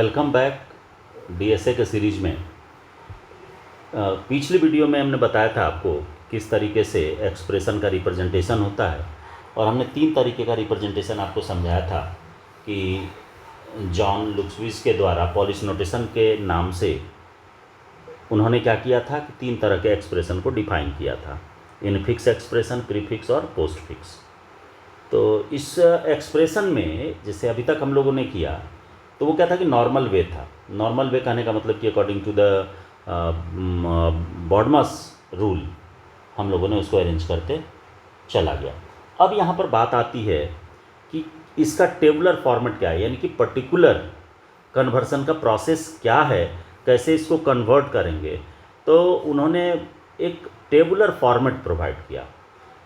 Welcome back DSA के series में। पिछली वीडियो में हमने बताया था आपको किस तरीके से एक्सप्रेशन का रिप्रेजेंटेशन होता है और हमने 3 तरीके का रिप्रेजेंटेशन आपको समझाया था कि जॉन लुक्सविज के द्वारा पॉलिश नोटेशन के नाम से उन्होंने क्या किया था कि 3 तरह के एक्सप्रेशन को डिफाइन किया था, इनफिक्स एक्सप्रेशन, प्रीफिक्स और पोस्टफिक्स। तो इस एक्सप्रेशन में जैसे अभी तक हम लोगों ने किया तो वो क्या था कि नॉर्मल वे था। नॉर्मल वे कहने का मतलब कि according to the BODMAS rule हम लोगों ने उसको अरेंज करते चला गया। अब यहाँ पर बात आती है कि इसका टेबुलर फॉर्मेट क्या है, यानी कि पर्टिकुलर कन्वर्सन का प्रोसेस क्या है, कैसे इसको कन्वर्ट करेंगे। तो उन्होंने एक टेबुलर फॉर्मेट प्रोवाइड किया।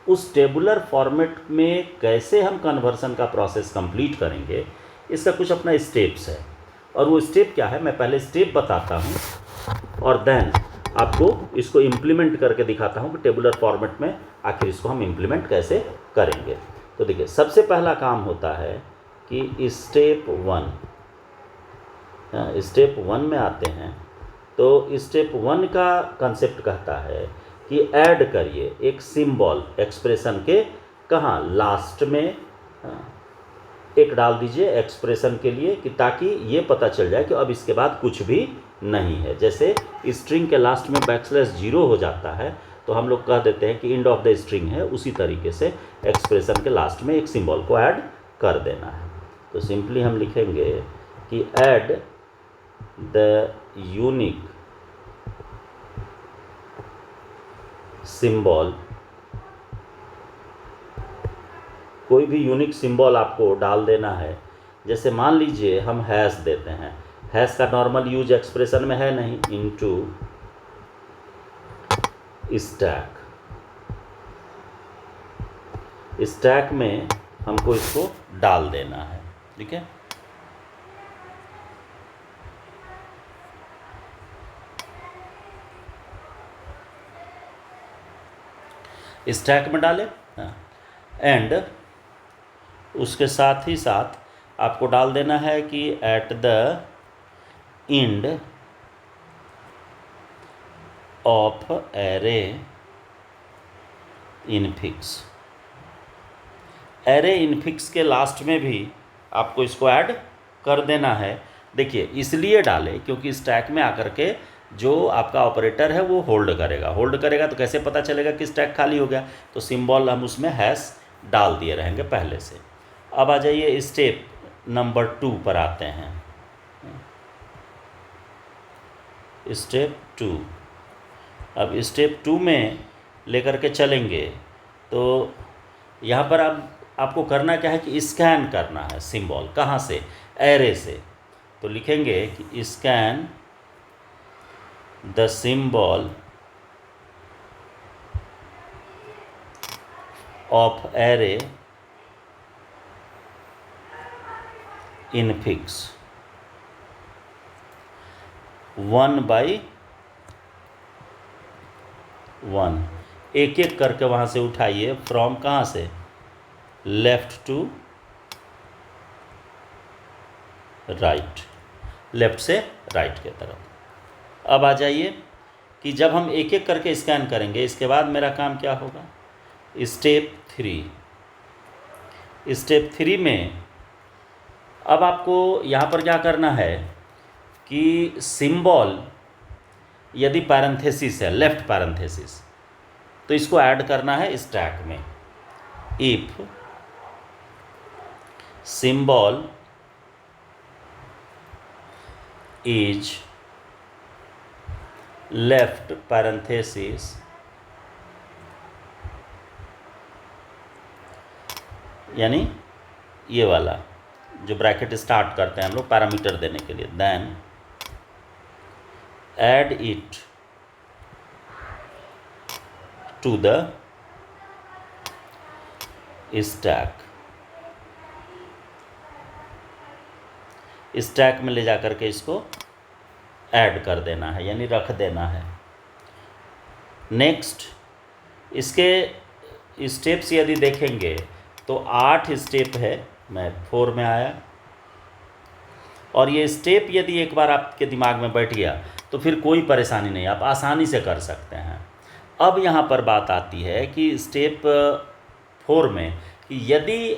उस टेबुलर फॉर्मेट में कैसे हम कन्वर्सन का प्रोसेस कंप्लीट करेंगे, इसका कुछ अपना स्टेप्स है। और वो स्टेप क्या है, मैं पहले स्टेप बताता हूँ और देन आपको इसको इम्प्लीमेंट करके दिखाता हूँ कि टेबुलर फॉर्मेट में आखिर इसको हम इम्प्लीमेंट कैसे करेंगे। तो देखिए, सबसे पहला काम होता है कि स्टेप 1 में आते हैं। तो स्टेप 1 का कंसेप्ट कहता है कि ऐड करिए एक सिंबल एक्सप्रेशन के, कहाँ, लास्ट में एक डाल दीजिए एक्सप्रेशन के लिए, कि ताकि ये पता चल जाए कि अब इसके बाद कुछ भी नहीं है। जैसे स्ट्रिंग के लास्ट में \0 हो जाता है तो हम लोग कह देते हैं कि एंड ऑफ द स्ट्रिंग है, उसी तरीके से एक्सप्रेशन के लास्ट में एक सिंबल को ऐड कर देना है। तो सिंपली हम लिखेंगे कि ऐड द यूनिक सिंबल। कोई भी यूनिक सिंबल आपको डाल देना है। जैसे मान लीजिए हम हैश देते हैं, हैश का नॉर्मल यूज एक्सप्रेशन में है नहीं, इनटू स्टैक। स्टैक में हमको इसको डाल देना है, ठीक है। स्टैक में डालें एंड उसके साथ ही साथ आपको डाल देना है कि at the end of array infix. Array infix के लास्ट में भी आपको इसको ऐड कर देना है। देखिए, इसलिए डालें क्योंकि स्टैक में आकर के जो आपका ऑपरेटर है वो होल्ड करेगा। तो कैसे पता चलेगा कि स्टैक खाली हो गया, तो सिंबल हम उसमें हैश डाल दिए रहेंगे पहले से। अब आ जाइए स्टेप नंबर 2 पर आते हैं। स्टेप 2, अब स्टेप 2 में लेकर के चलेंगे तो यहाँ पर आपको करना क्या है कि स्कैन करना है सिंबल। कहाँ से? एरे से। तो लिखेंगे कि scan the symbol of array infix 1 by 1। एक एक करके वहाँ से उठाइए। फ्रॉम कहाँ से? लेफ्ट टू राइट, लेफ्ट से राइट के तरफ। अब आ जाइए कि जब हम एक एक करके स्कैन करेंगे, इसके बाद मेरा काम क्या होगा? स्टेप 3 में अब आपको यहाँ पर क्या करना है कि सिंबल यदि पैरेंथेसिस है, लेफ्ट पैरेंथेसिस, तो इसको ऐड करना है स्टैक में। If symbol is left parenthesis यानी ये वाला जो ब्रैकेट स्टार्ट करते हैं हम लोग पैरामीटर देने के लिए, then add it to the stack. Stack में ले जा करके इसको ऐड कर देना है, यानी रख देना है। नेक्स्ट, इसके स्टेप्स यदि देखेंगे तो 8 स्टेप है। मैं 4 में आया और ये स्टेप यदि एक बार आपके दिमाग में बैठ गया तो फिर कोई परेशानी नहीं, आप आसानी से कर सकते हैं। अब यहाँ पर बात आती है कि स्टेप 4 में कि यदि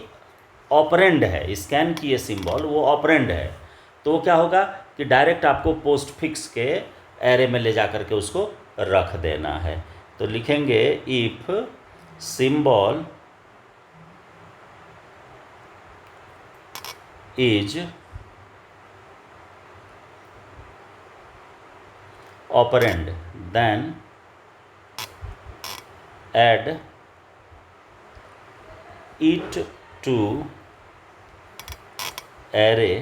ऑपरेंड है, स्कैन किए सिंबल वो ऑपरेंड है, तो क्या होगा कि डायरेक्ट आपको पोस्ट फिक्स के एरे में ले जा करके उसको रख देना है। तो लिखेंगे if symbol is operand then add it to array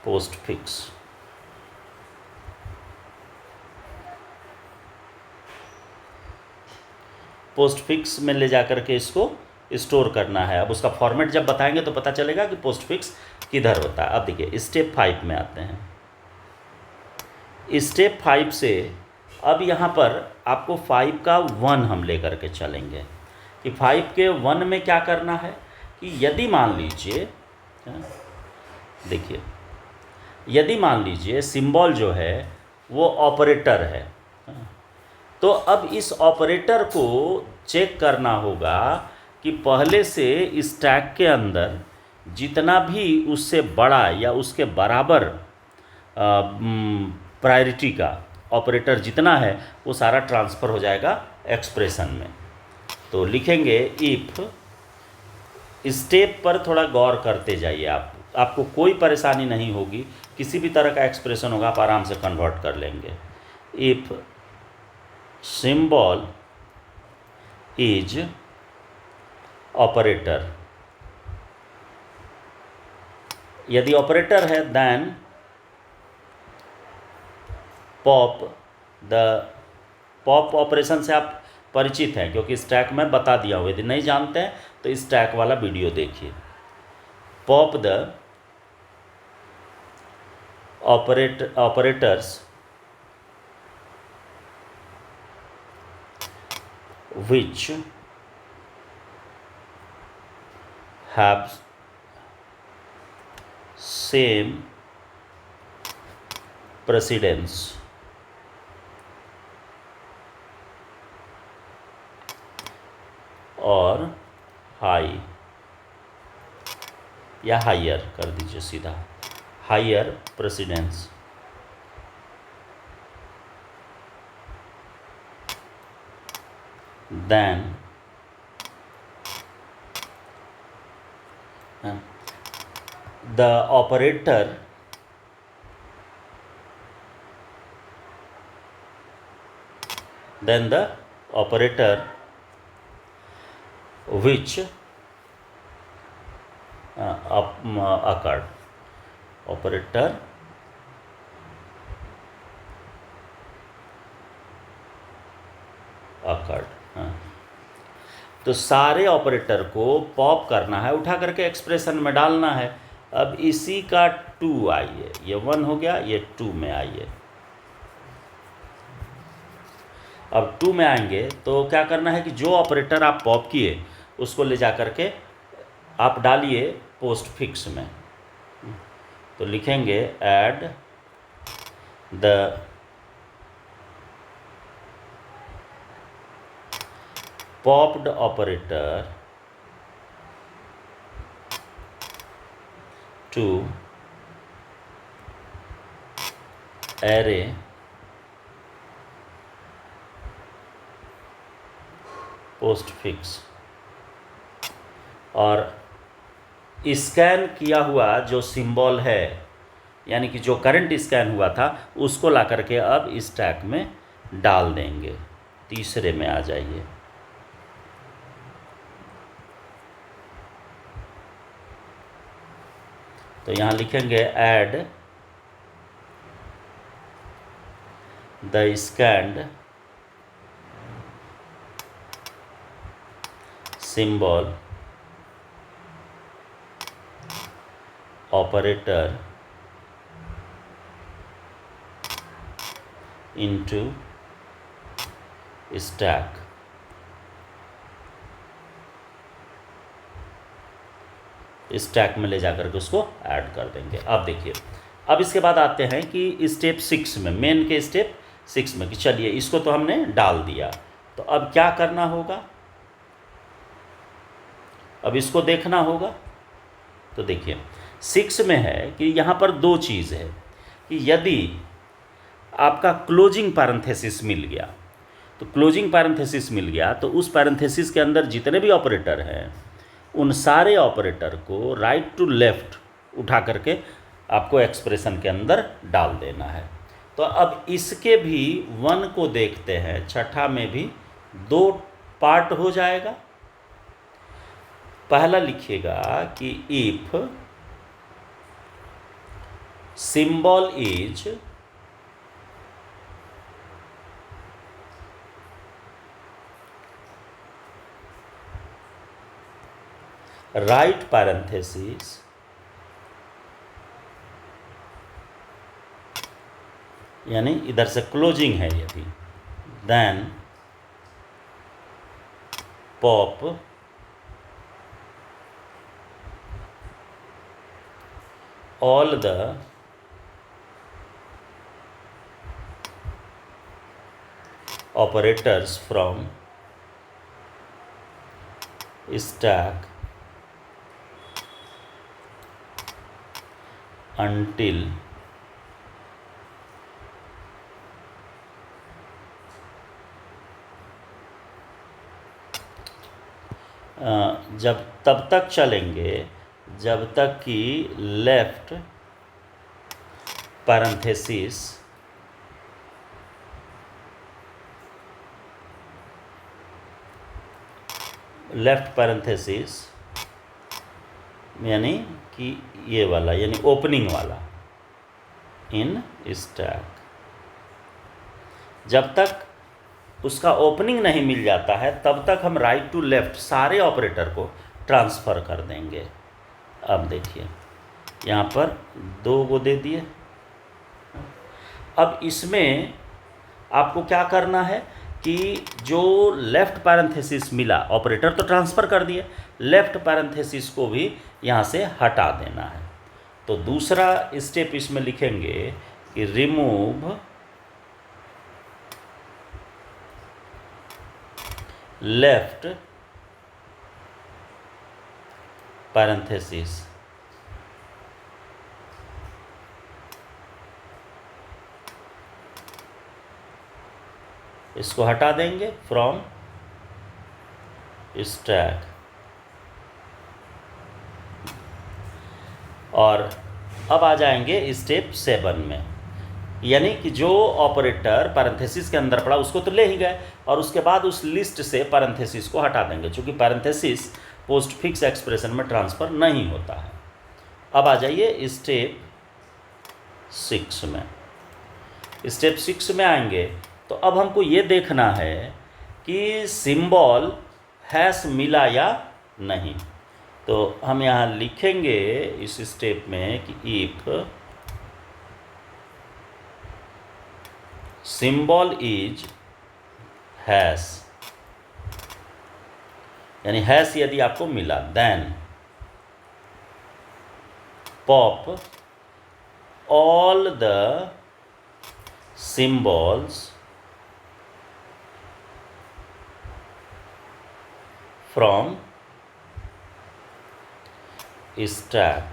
postfix। Postfix में ले जा करके इसको स्टोर करना है। अब उसका फॉर्मेट जब बताएंगे तो पता चलेगा कि पोस्टफिक्स किधर होता है। अब देखिए स्टेप 5 में आते हैं। स्टेप 5 से अब यहाँ पर आपको 5 का 1 हम लेकर के चलेंगे कि 5 के 1 में क्या करना है कि यदि मान लीजिए, देखिए यदि मान लीजिए सिंबल जो है वो ऑपरेटर है, तो अब इस ऑपरेटर को चेक करना होगा कि पहले से स्टैक के अंदर जितना भी उससे बड़ा या उसके बराबर प्रायोरिटी का ऑपरेटर जितना है वो सारा ट्रांसफ़र हो जाएगा एक्सप्रेशन में। तो लिखेंगे इफ़, स्टेप पर थोड़ा गौर करते जाइए आप, आपको कोई परेशानी नहीं होगी, किसी भी तरह का एक्सप्रेशन होगा आप आराम से कन्वर्ट कर लेंगे। इफ़ सिंबल इज ऑपरेटर, यदि ऑपरेटर है then pop, the pop operation से आप परिचित हैं क्योंकि स्टैक में बता दिया हूँ, यदि नहीं जानते हैं तो स्टैक वाला वीडियो देखिए। Pop the operators which have same precedence और हाई या हायर कर दीजिए सीधा, higher precedence. Then the operator which occurred, operator occurred। तो सारे ऑपरेटर को पॉप करना है, उठा करके एक्सप्रेशन में डालना है। अब इसी का 2 आइए, ये 1 हो गया, ये 2 में आइए। अब 2 में आएंगे तो क्या करना है कि जो ऑपरेटर आप पॉप किए उसको ले जा करके आप डालिए पोस्ट फिक्स में। तो लिखेंगे add the popped operator to array postfix। और स्कैन किया हुआ जो सिंबल है यानी कि जो करंट स्कैन हुआ था उसको ला करके अब स्टैक में डाल देंगे। तीसरे में आ जाइए। तो यहाँ लिखेंगे add the scanned symbol operator into stack. Stack में ले जा कर के उसको ऐड कर देंगे। अब देखिए, अब इसके बाद आते हैं कि स्टेप 6 में, मेन के स्टेप 6 में, कि चलिए इसको तो हमने डाल दिया, तो अब क्या करना होगा, अब इसको देखना होगा। तो देखिए 6 में है कि यहाँ पर दो चीज़ है कि यदि आपका क्लोजिंग पैरेंथेसिस मिल गया, तो क्लोजिंग पैरेंथेसिस मिल गया तो उस पैरेंथेसिस के अंदर जितने भी ऑपरेटर हैं उन सारे ऑपरेटर को राइट टू लेफ़्ट उठा करके आपको एक्सप्रेशन के अंदर डाल देना है। तो अब इसके भी 1 को देखते हैं, छठा में भी 2 पार्ट हो जाएगा। पहला लिखिएगा कि if symbol is right parenthesis यानी इधर से क्लोजिंग है यदि, then pop all the operators from stack until जब तब तक चलेंगे जब तक कि लेफ्ट पैरेंथेसिस यानी कि ये वाला यानी ओपनिंग वाला इन स्टैक, जब तक उसका ओपनिंग नहीं मिल जाता है तब तक हम राइट टू लेफ्ट सारे ऑपरेटर को ट्रांसफ़र कर देंगे। अब देखिए यहाँ पर 2 को दे दिए। अब इसमें आपको क्या करना है कि जो लेफ़्ट पैरेंथेसिस मिला, ऑपरेटर तो ट्रांसफ़र कर दिए, लेफ़्ट पैरेंथेसिस को भी यहाँ से हटा देना है। तो दूसरा स्टेप इसमें लिखेंगे कि रिमूव लेफ्ट पैरेंथेसिस, इसको हटा देंगे फ्रॉम स्टैक। और अब आ जाएंगे स्टेप 7 में, यानी कि जो ऑपरेटर पैरेंथेसिस के अंदर पड़ा उसको तो ले ही गए और उसके बाद उस लिस्ट से पैरेंथेसिस को हटा देंगे, क्योंकि पैरेंथेसिस पोस्ट फिक्स एक्सप्रेशन में ट्रांसफ़र नहीं होता है। अब आ जाइए स्टेप 6 में। स्टेप 6 में आएंगे तो अब हमको ये देखना है कि सिंबल हैश मिला या नहीं। तो हम यहाँ लिखेंगे इस स्टेप में कि इफ सिंबल इज हैश, यानी हैश यदि आपको मिला, then pop all the symbols from stack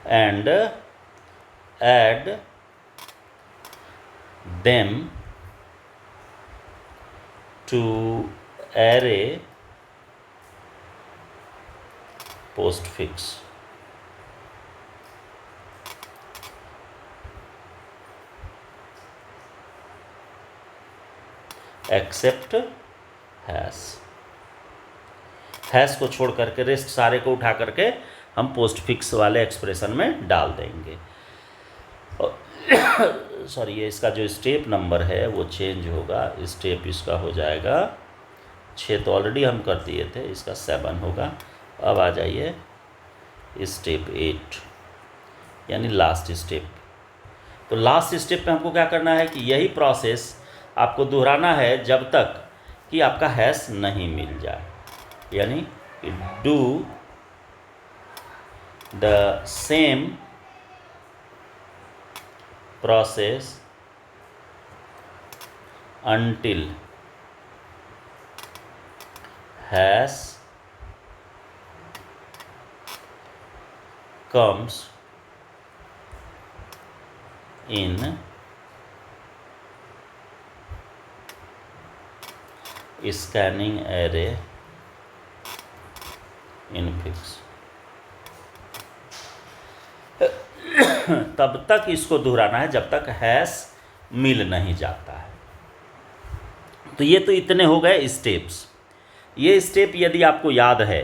and add them to array postfix। Except hash को छोड़ करके रेस्ट सारे को उठा करके हम पोस्ट फिक्स वाले एक्सप्रेशन में डाल देंगे। सॉरी, ये इसका जो स्टेप नंबर है वो चेंज होगा, स्टेप इसका हो जाएगा 6 तो ऑलरेडी हम कर दिए थे, इसका 7 होगा। अब आ जाइए स्टेप 8 यानी लास्ट स्टेप। तो लास्ट स्टेप पे हमको क्या करना है कि यही प्रोसेस आपको दोहराना है जब तक कि आपका हैश नहीं मिल जाए, यानी do the same process until hash comes in scanning array infix। तब तक इसको दोहराना है जब तक हैश मिल नहीं जाता है। तो ये तो इतने हो गए स्टेप्स। ये स्टेप यदि आपको याद है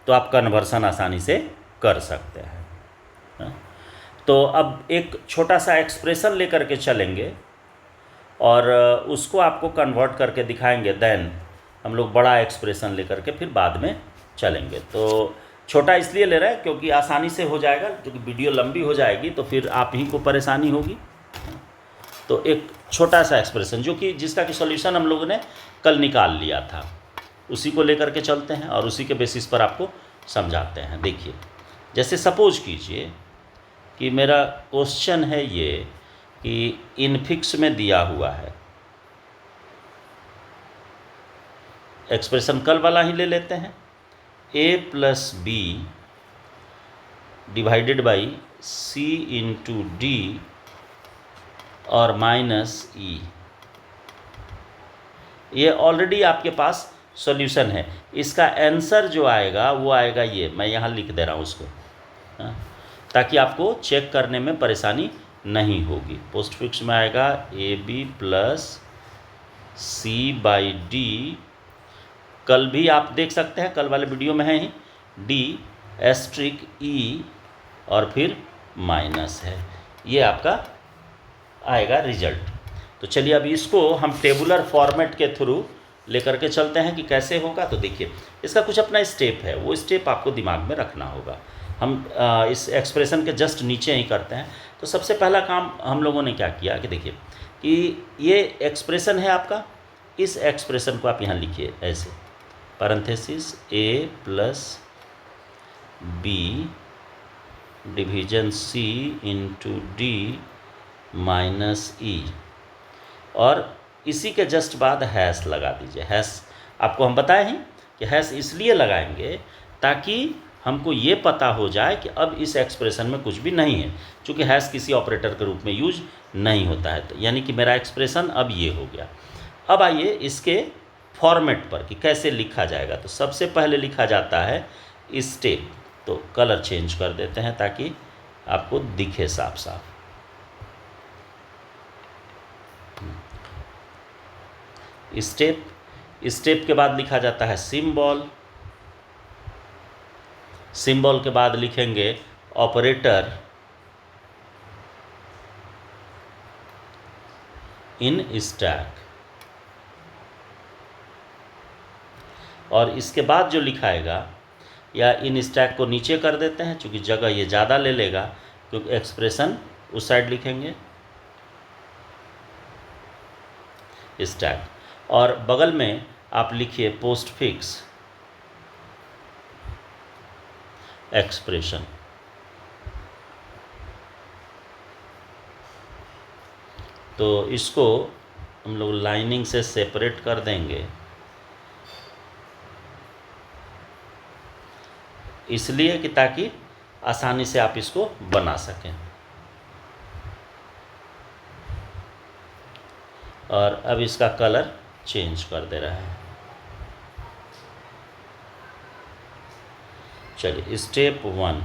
तो आप कन्वर्सन आसानी से कर सकते हैं। तो अब एक छोटा सा एक्सप्रेशन लेकर के चलेंगे और उसको आपको कन्वर्ट करके दिखाएंगे, देन हम लोग बड़ा एक्सप्रेशन लेकर के फिर बाद में चलेंगे। तो छोटा इसलिए ले रहे हैं क्योंकि आसानी से हो जाएगा, क्योंकि वीडियो लंबी हो जाएगी तो फिर आप ही को परेशानी होगी। तो एक छोटा सा एक्सप्रेशन जो कि जिसका कि सॉल्यूशन हम लोगों ने कल निकाल लिया था, उसी को लेकर के चलते हैं और उसी के बेसिस पर आपको समझाते हैं। देखिए, जैसे सपोज कीजिए कि मेरा क्वेश्चन है ये कि इनफिक्स में दिया हुआ है, एक्सप्रेशन कल वाला ही ले लेते हैं, a plus B divided by c into D और माइनस e। ये ऑलरेडी आपके पास सॉल्यूशन है। इसका आंसर जो आएगा वो आएगा ये, मैं यहाँ लिख दे रहा हूँ उसको, ताकि आपको चेक करने में परेशानी नहीं होगी। पोस्ट फिक्स में आएगा A B plus C by D, कल भी आप देख सकते हैं, कल वाले वीडियो में है ही, डी एस्ट्रिक ई और फिर माइनस है। ये आपका आएगा रिजल्ट। तो चलिए अब इसको हम टेबुलर फॉर्मेट के थ्रू लेकर के चलते हैं कि कैसे होगा। तो देखिए, इसका कुछ अपना स्टेप है, वो स्टेप आपको दिमाग में रखना होगा। हम इस एक्सप्रेशन के जस्ट नीचे ही करते हैं। तो सबसे पहला काम हम लोगों ने क्या किया कि देखिए कि ये एक्सप्रेशन है आपका, इस एक्सप्रेशन को आप यहाँ लिखिए ऐसे, parenthesis a plus B division c into D minus E, और इसी के जस्ट बाद हैश लगा दीजिए। हैश आपको हम बताए हैं कि हैश इसलिए लगाएंगे ताकि हमको ये पता हो जाए कि अब इस एक्सप्रेशन में कुछ भी नहीं है, क्योंकि हैश किसी ऑपरेटर के रूप में यूज नहीं होता है। तो यानी कि मेरा एक्सप्रेशन अब ये हो गया। अब आइए इसके फॉर्मेट पर कि कैसे लिखा जाएगा। तो सबसे पहले लिखा जाता है स्टेप। तो कलर चेंज कर देते हैं ताकि आपको दिखे साफ साफ। स्टेप के बाद लिखा जाता है सिंबल। सिंबल के बाद लिखेंगे ऑपरेटर इन स्टैक, और इसके बाद जो लिखाएगा, या इन स्टैक को नीचे कर देते हैं क्योंकि जगह ये ज़्यादा ले लेगा, क्योंकि एक्सप्रेशन उस साइड लिखेंगे स्टैक, और बगल में आप लिखिए पोस्ट फिक्स एक्सप्रेशन। तो इसको हम लोग लाइनिंग से सेपरेट कर देंगे, इसलिए कि ताकि आसानी से आप इसको बना सकें। और अब इसका कलर चेंज कर दे रहा है। चलिए स्टेप 1।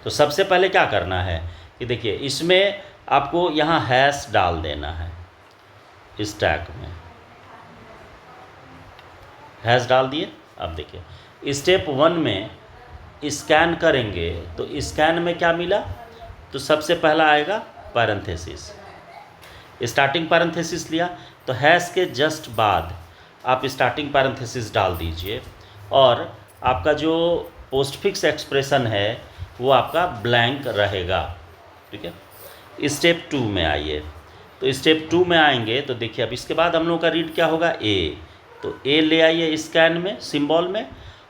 तो सबसे पहले क्या करना है कि देखिए, इसमें आपको यहाँ हैश डाल देना है, स्टैक में हैश डाल दिए। अब देखिए स्टेप 1 में स्कैन करेंगे तो स्कैन में क्या मिला, तो सबसे पहला आएगा पैरेंथेसिस, स्टार्टिंग पैरेंथेसिस लिया, तो हैश के जस्ट बाद आप स्टार्टिंग पैरेंथेसिस डाल दीजिए, और आपका जो पोस्टफिक्स एक्सप्रेशन है वो आपका ब्लैंक रहेगा। ठीक है। स्टेप 2 में आइए। तो स्टेप 2 में आएंगे तो देखिए अब इसके बाद हम लोगों का रीड क्या होगा, ए। तो ए ले आइए स्कैन में, सिंबल में,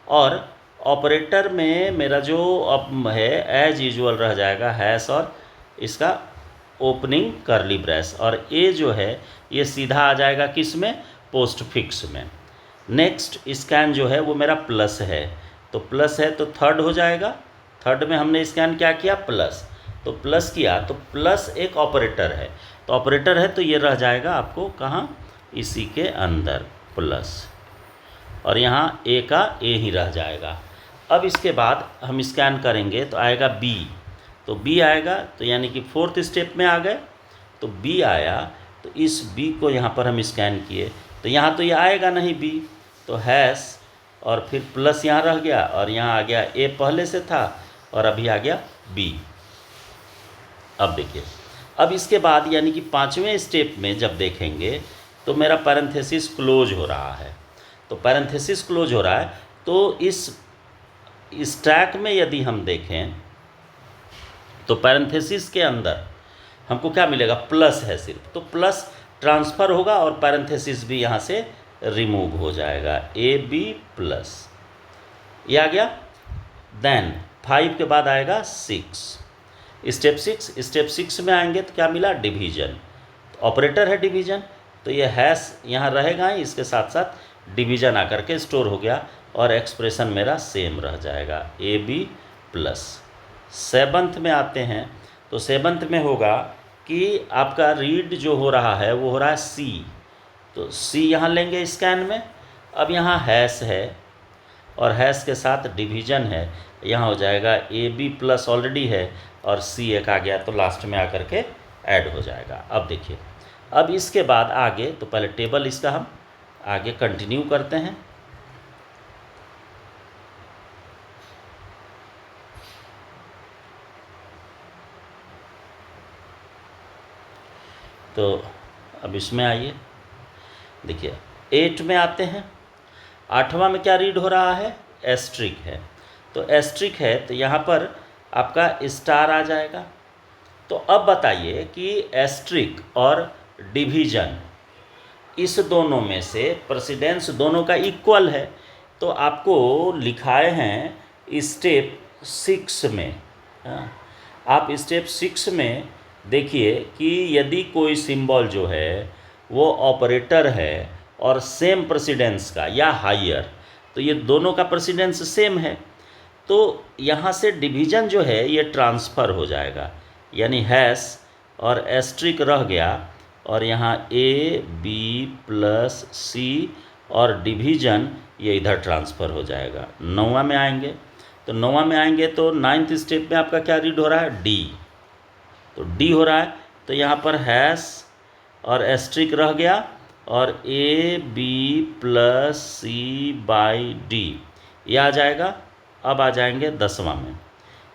और ऑपरेटर में मेरा जो अब है एज यूजुअल रह जाएगा हैश और इसका ओपनिंग करली ब्रेस, और ए जो है ये सीधा आ जाएगा किस में, पोस्ट फिक्स में। नेक्स्ट स्कैन जो है वो मेरा प्लस है, तो प्लस है तो थर्ड हो जाएगा। थर्ड में हमने स्कैन क्या किया, प्लस, तो प्लस किया तो प्लस एक ऑपरेटर है, तो ऑपरेटर है तो ये रह जाएगा आपको कहाँ, इसी के अंदर प्लस, और यहाँ ए का ए ही रह जाएगा। अब इसके बाद हम स्कैन करेंगे तो आएगा बी, तो बी आएगा, तो यानी कि फोर्थ स्टेप में आ गए, तो बी आया, तो इस बी को यहाँ पर हम स्कैन किए, तो यहाँ तो ये आएगा नहीं बी, तो हैश और फिर प्लस यहाँ रह गया, और यहाँ आ गया ए पहले से था और अभी आ गया बी। अब देखिए, अब इसके बाद यानी कि पाँचवें स्टेप में जब देखेंगे तो मेरा पैरेंथेसिस क्लोज हो रहा है, तो पैरेंथेसिस क्लोज हो रहा है, तो इस स्टैक में यदि हम देखें तो पैरेंथेसिस के अंदर हमको क्या मिलेगा, प्लस है सिर्फ, तो प्लस ट्रांसफ़र होगा और पैरेंथेसिस भी यहाँ से रिमूव हो जाएगा, ए बी प्लस, ये आ गया। देन 5 के बाद आएगा 6, स्टेप 6, स्टेप 6 में आएंगे तो क्या मिला, डिवीजन, तो ऑपरेटर है डिवीजन, तो ये हैश यहाँ रहेगा ही, इसके साथ साथ डिवीजन आकर के स्टोर हो गया और एक्सप्रेशन मेरा सेम रह जाएगा, ए बी प्लस। 7th में आते हैं, तो 7th में होगा कि आपका रीड जो हो रहा है वो हो रहा है सी, तो सी यहाँ लेंगे स्कैन में। अब यहाँ हैश है और हैश के साथ डिवीजन है, यहाँ हो जाएगा ए बी प्लस ऑलरेडी है और सी एक आ गया, तो लास्ट में आकर के ऐड हो जाएगा। अब देखिए, अब इसके बाद आगे, तो पहले टेबल इसका हम आगे कंटिन्यू करते हैं। तो अब इसमें आइए, देखिए 8 में आते हैं। 8वां में क्या रीड हो रहा है, एस्ट्रिक है, तो एस्ट्रिक है तो यहाँ पर आपका स्टार आ जाएगा। तो अब बताइए कि एस्ट्रिक और डिवीजन इस दोनों में से प्रेसिडेंस दोनों का इक्वल है, तो आपको लिखाए हैं स्टेप 6 में। आप स्टेप 6 में देखिए कि यदि कोई सिंबल जो है वो ऑपरेटर है और सेम प्रेसिडेंस का या हायर, तो ये दोनों का प्रेसिडेंस सेम है, तो यहाँ से डिवीजन जो है ये ट्रांसफ़र हो जाएगा, यानी हैश और एस्ट्रिक रह गया और यहाँ ए बी प्लस सी और डिवीजन ये इधर ट्रांसफ़र हो जाएगा। 9वां में आएंगे, तो 9वां में आएंगे तो 9th स्टेप में आपका क्या रीड हो रहा है, डी, तो डी हो रहा है, तो यहाँ पर हैश और एस्ट्रिक रह गया और A B plus C by D ये आ जाएगा। अब आ जाएंगे 10वां में,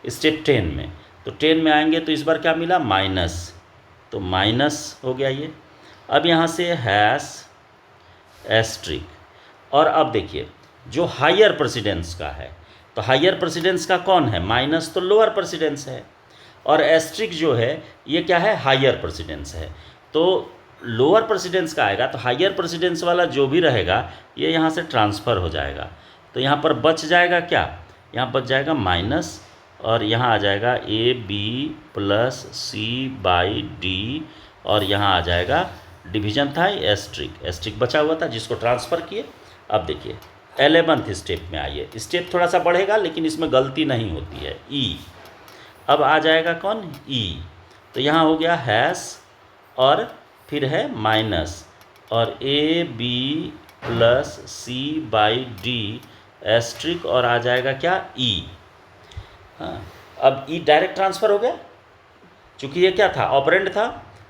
स्टेप 10 में, तो 10 में आएंगे तो इस बार क्या मिला, माइनस, तो माइनस हो गया ये। अब यहाँ से हैश एस्ट्रिक, और अब देखिए जो हायर प्रेसिडेंस का है, तो हायर प्रेसिडेंस का कौन है, माइनस, तो लोअर प्रेसिडेंस है, और एस्ट्रिक जो है ये क्या है, हायर प्रेसिडेंस है, तो लोअर प्रेसिडेंस का आएगा तो हायर प्रेसिडेंस वाला जो भी रहेगा ये यहाँ से ट्रांसफ़र हो जाएगा, तो यहाँ पर बच जाएगा क्या, यहाँ बच जाएगा माइनस, और यहाँ आ जाएगा A B plus C by D, और यहाँ आ जाएगा डिवीजन था एस्ट्रिक, एस्ट्रिक बचा हुआ था जिसको ट्रांसफ़र किए। अब देखिए 11th स्टेप में आइए, स्टेप थोड़ा सा बढ़ेगा लेकिन इसमें गलती नहीं होती है, ई, अब आ जाएगा कौन, ई, तो यहाँ हो गया हैश और फिर है माइनस और A B plus C by D asterisk, और आ जाएगा क्या, ई। हाँ, अब ई डायरेक्ट ट्रांसफ़र हो गया चूँकि ये क्या था, ऑपरेंड था।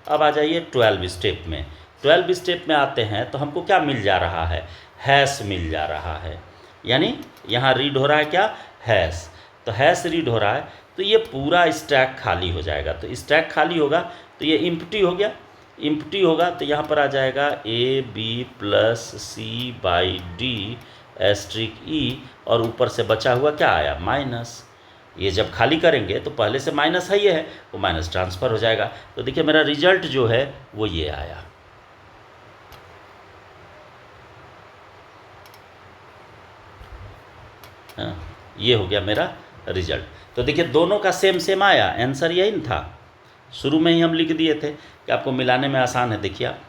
अब आ जाइए 12 स्टेप में, 12 स्टेप में आते हैं तो हमको क्या मिल जा रहा है, हैश मिल जा रहा है, यानी यहाँ रीड हो रहा है क्या, हैश, तो हैश रीड हो रहा है, तो ये पूरा स्टैक खाली हो जाएगा, तो स्टैक खाली होगा तो ये इम्प्टी हो गया, इम्प्टी होगा तो यहाँ पर आ जाएगा A B plus C by D asterisk E, और ऊपर से बचा हुआ क्या आया, माइनस। ये जब खाली करेंगे तो पहले से माइनस है, ये है वो माइनस ट्रांसफ़र हो जाएगा, तो देखिए मेरा रिजल्ट जो है वो ये आया। हाँ, ये हो गया मेरा रिजल्ट। तो देखिए दोनों का सेम सेम आया, आंसर यही न था, शुरू में ही हम लिख दिए थे कि आपको मिलाने में आसान है। देखिए आप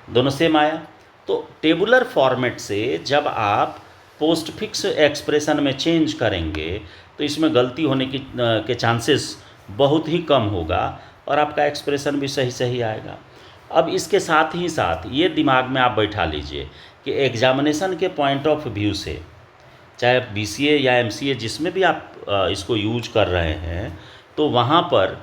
दोनों सेम आया। तो टेबुलर फॉर्मेट से जब आप पोस्टफिक्स एक्सप्रेशन में चेंज करेंगे तो इसमें गलती होने के चांसेस बहुत ही कम होगा और आपका एक्सप्रेशन भी सही सही आएगा। अब इसके साथ ही साथ ये दिमाग में आप बैठा लीजिए कि एग्जामिनेशन के पॉइंट ऑफ व्यू से, चाहे बीसीए या एमसीए जिसमें भी आप इसको यूज कर रहे हैं, तो वहाँ पर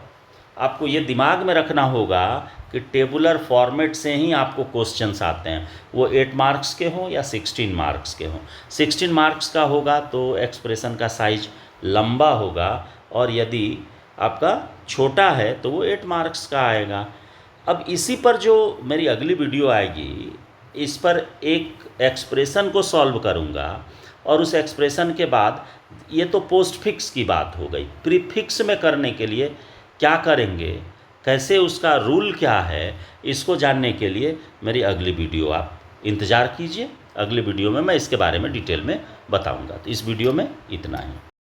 आपको ये दिमाग में रखना होगा कि टेबुलर फॉर्मेट से ही आपको क्वेश्चंस आते हैं, वो 8 मार्क्स के हों या 16 मार्क्स के हों। 16 मार्क्स का होगा तो एक्सप्रेशन का साइज लंबा होगा और यदि आपका छोटा है तो वो 8 मार्क्स का आएगा। अब इसी पर जो मेरी अगली वीडियो आएगी, इस पर एक एक्सप्रेशन को सॉल्व करूँगा और उस एक्सप्रेशन के बाद, ये तो पोस्ट फिक्स की बात हो गई, प्रीफिक्स में करने के लिए क्या करेंगे, कैसे उसका रूल क्या है, इसको जानने के लिए मेरी अगली वीडियो आप इंतज़ार कीजिए। अगली वीडियो में मैं इसके बारे में डिटेल में बताऊंगा। तो इस वीडियो में इतना ही।